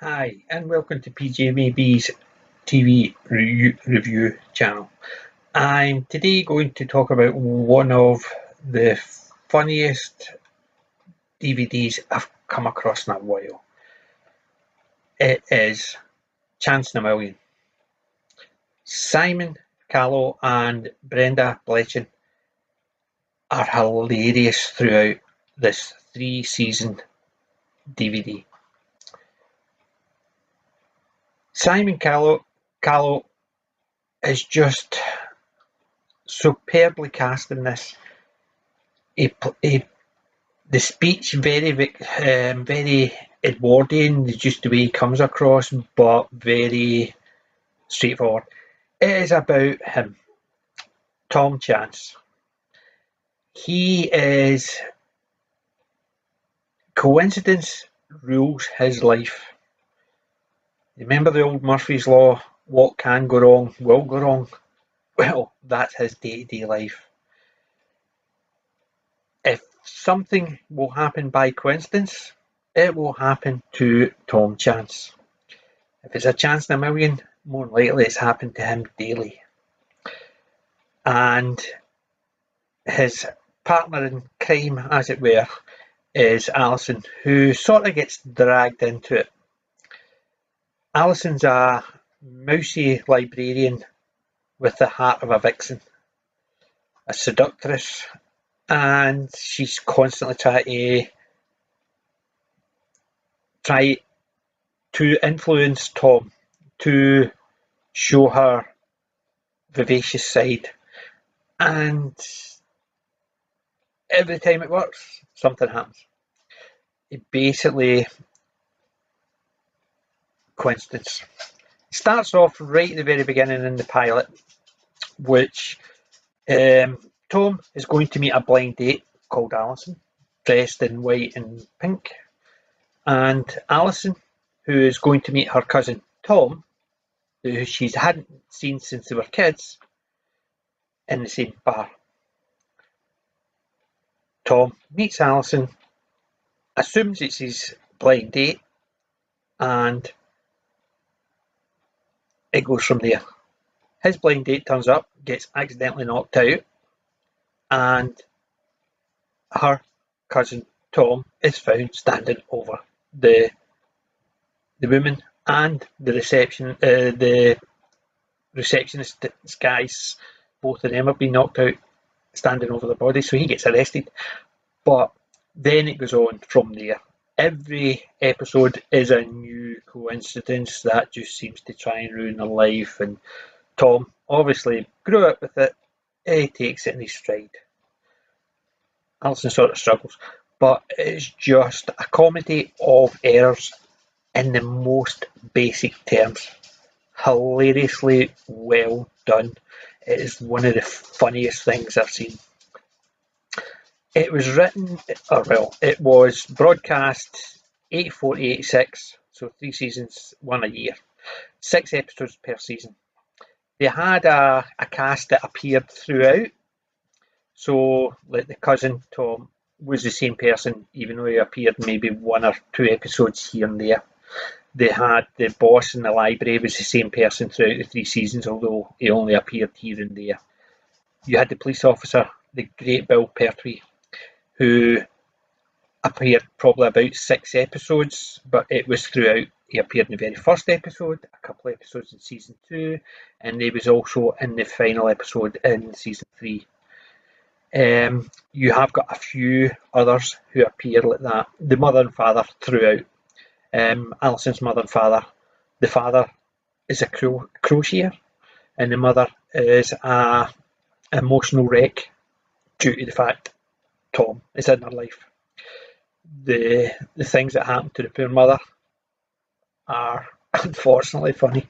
Hi, and welcome to PJMAB's TV review channel. I'm today going to talk about one of the funniest DVDs I've come across in a while. It is Chance in a Million. Simon Callow and Brenda Blethyn are hilarious throughout this 3-season DVD. Simon Callow is just superbly cast in this. He, the speech very Edwardian, just the way he comes across, but very straightforward. It is about him, Tom Chance. He is coincidence rules his life. Remember the old Murphy's Law? What can go wrong will go wrong. Well, that's his day-to-day life. If something will happen by coincidence, it will happen to Tom Chance. If it's a chance in a million, more than likely it's happened to him daily. And his partner in crime, as it were, is Alison, who sort of gets dragged into it. Alison's a mousy librarian with the heart of a vixen, a seductress, and she's constantly try to influence Tom to show her vivacious side. And every time it works, something happens. It basically coincidence. It starts off right at the very beginning in the pilot, which Tom is going to meet a blind date called Alison, dressed in white and pink, and Alison, who is going to meet her cousin Tom, who she hadn't seen since they were kids, in the same bar. Tom meets Alison, assumes it's his blind date, and it goes from there. His blind date turns up, gets accidentally knocked out, and her cousin Tom is found standing over the woman and the receptionist guys. Both of them have been knocked out, standing over the body, so he gets arrested. But then it goes on from there. Every episode is a new coincidence that just seems to try and ruin their life, and Tom obviously grew up with it. He takes it in his stride. Alison sort of struggles, but it's just a comedy of errors in the most basic terms. Hilariously well done. It is one of the funniest things I've seen. It was it was broadcast 84 to 86, so 3 seasons, 1 a year. 6 episodes per season. They had a cast that appeared throughout, so like the cousin Tom was the same person, even though he appeared maybe 1 or 2 episodes here and there. They had the boss in the library was the same person throughout the 3 seasons, although he only appeared here and there. You had the police officer, the great Bill Pertwee, who appeared probably about 6 episodes, but it was throughout. He appeared in the very first episode, a couple of episodes in season 2, and he was also in the final episode in season 3. You have got a few others who appear like that. The mother and father throughout. Alison's mother and father. The father is a crocheter, and the mother is a emotional wreck due to the fact Tom is in her life. The things that happen to the poor mother are unfortunately funny.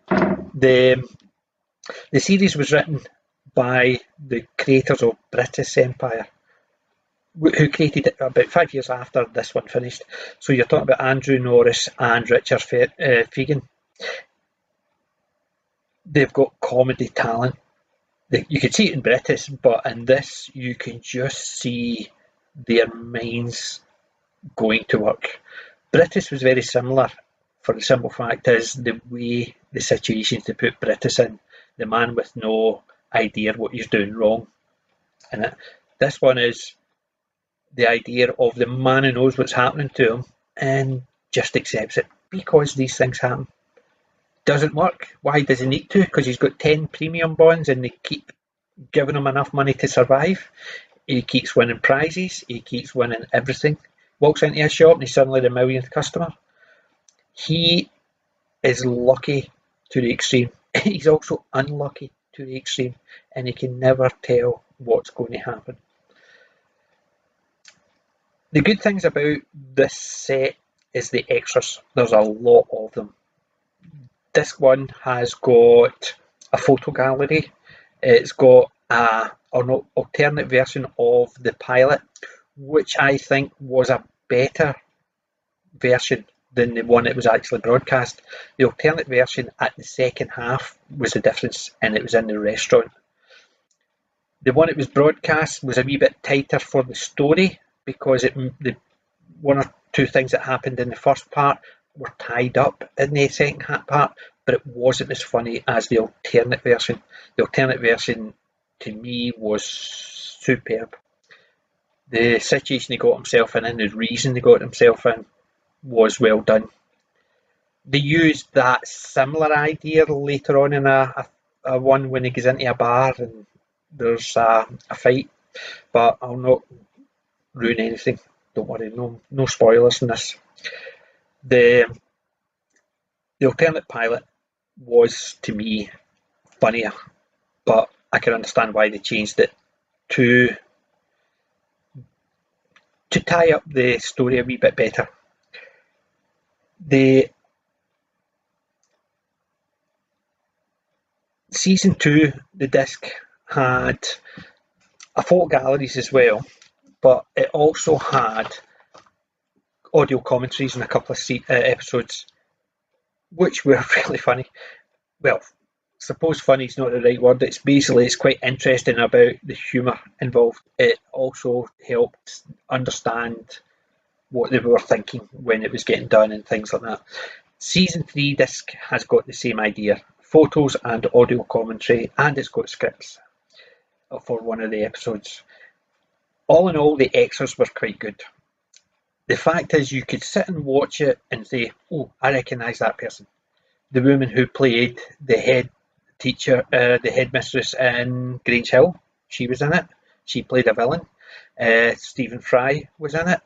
The series was written by the creators of British Empire, who created it about 5 years after this one finished. So you're talking about Andrew Norriss and Richard Fegen. They've got comedy talent. You can see it in British, but in this you can just see their minds going to work. Brutus was very similar, for the simple fact is the way the situations they put Brutus in, the man with no idea what he's doing wrong. And this one is the idea of the man who knows what's happening to him and just accepts it because these things happen. Doesn't work. Why does he need to? Because he's got 10 premium bonds and they keep giving him enough money to survive. He keeps winning prizes. He keeps winning everything. Walks into a shop and he's suddenly the millionth customer. He is lucky to the extreme. He's also unlucky to the extreme, and he can never tell what's going to happen. The good things about this set is the extras. There's a lot of them. This one has got a photo gallery. It's got an alternate version of the pilot, which I think was a better version than the one that was actually broadcast. The alternate version at the second half was the difference, and it was in the restaurant. The one that was broadcast was a wee bit tighter for the story because the one or two things that happened in the first part were tied up in the second part, but it wasn't as funny as the alternate version. The alternate version, to me, was superb. The situation he got himself in and the reason he got himself in was well done. They used that similar idea later on in a one when he goes into a bar and there's a fight, but I'll not ruin anything. Don't worry, no spoilers in this. The alternate pilot was, to me, funnier, but I can understand why they changed it to tie up the story a wee bit better. The season 2, the disc had a photo galleries as well, but it also had audio commentaries in a couple of episodes, which were really funny. Well, suppose funny is not the right word. It's quite interesting about the humour involved. It also helped understand what they were thinking when it was getting done and things like that. Season 3 disc has got the same idea. Photos and audio commentary, and it's got scripts for one of the episodes. All in all, the extras were quite good. The fact is, you could sit and watch it and say, oh, I recognise that person. The woman who played the head teacher, the headmistress in Grange Hill, she was in it. She played a villain. Stephen Fry was in it.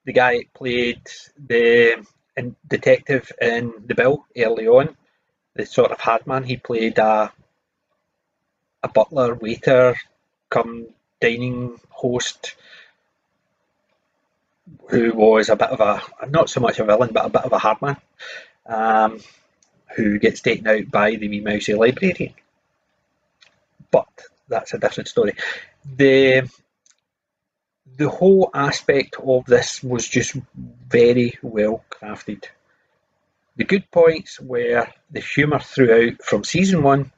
The guy that played the detective in The Bill early on, the sort of hard man, he played a butler, waiter, come dining host, who was a bit of a, not so much a villain, but a bit of a hard man, who gets taken out by the wee mousy librarian. But that's a different story. The whole aspect of this was just very well crafted. The good points were the humour throughout from season 1,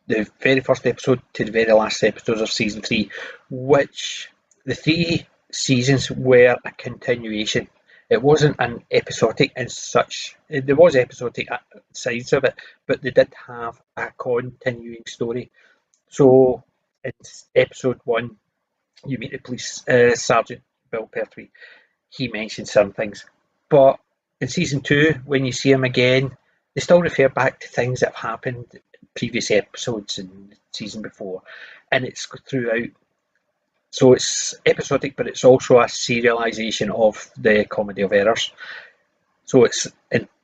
the very first episode, to the very last episodes of season 3, which the 3 seasons were a continuation. It wasn't an episodic as such. There was episodic sides of it, but they did have a continuing story. So in episode 1, you meet the police sergeant, Bill Pertwee. He mentions some things, but in season 2, when you see him again, they still refer back to things that have happened in previous episodes and the season before, and it's throughout. So it's episodic, but it's also a serialisation of the Comedy of Errors. So it's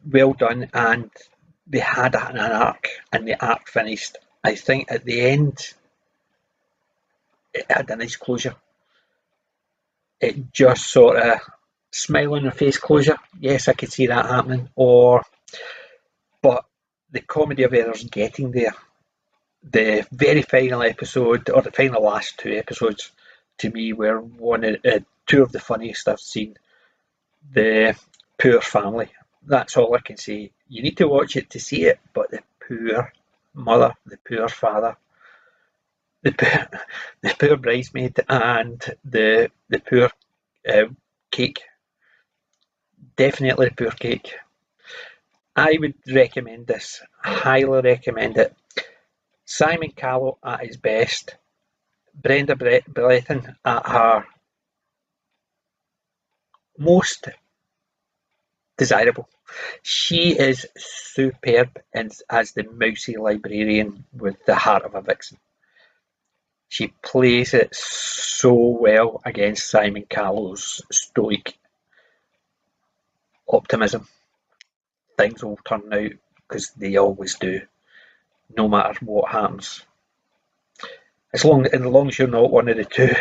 well done, and they had an arc, and the arc finished. I think at the end, it had a nice closure. It just sort of smile on your face closure. Yes, I could see that happening. But the Comedy of Errors getting there, the very final episode, or the final last 2 episodes, to me were two of the funniest I've seen. The poor family. That's all I can say. You need to watch it to see it, but the poor mother, the poor father, the poor bridesmaid, and the poor cake. definitely poor cake. I would recommend this, highly recommend it. Simon Callow at his best, Brenda Blethyn at her most desirable. She is superb as the mousy librarian with the heart of a vixen. She plays it so well against Simon Callow's stoic optimism. Things will turn out because they always do, no matter what happens. As long as you're not one of the two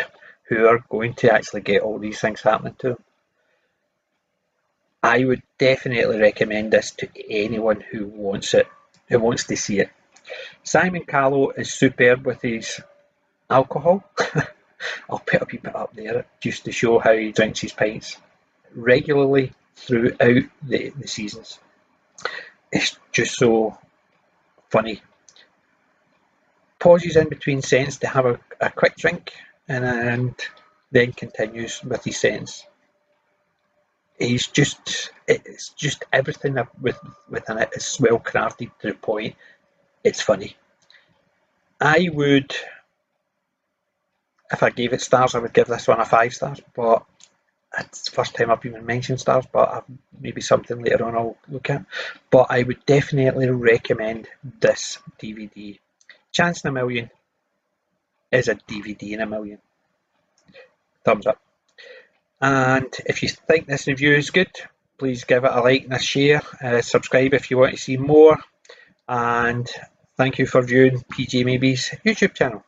who are going to actually get all these things happening to them. I would definitely recommend this to anyone who wants to see it. Simon Callow is superb with his alcohol. I'll put a wee bit up there just to show how he drinks his pints regularly throughout the seasons. It's just so funny. Pauses in between sentences to have a quick drink and then continues with his sentence. It's just everything within it is well crafted to the point. It's funny. I would, if I gave it stars, I would give this one a 5 stars, but it's the first time I've even mentioned stars, but maybe something later on I'll look at. But I would definitely recommend this DVD. Chance in a Million is a DVD in a million. Thumbs up. And if you think this review is good, please give it a like and a share. Subscribe if you want to see more. And thank you for viewing PG Maybe's YouTube channel.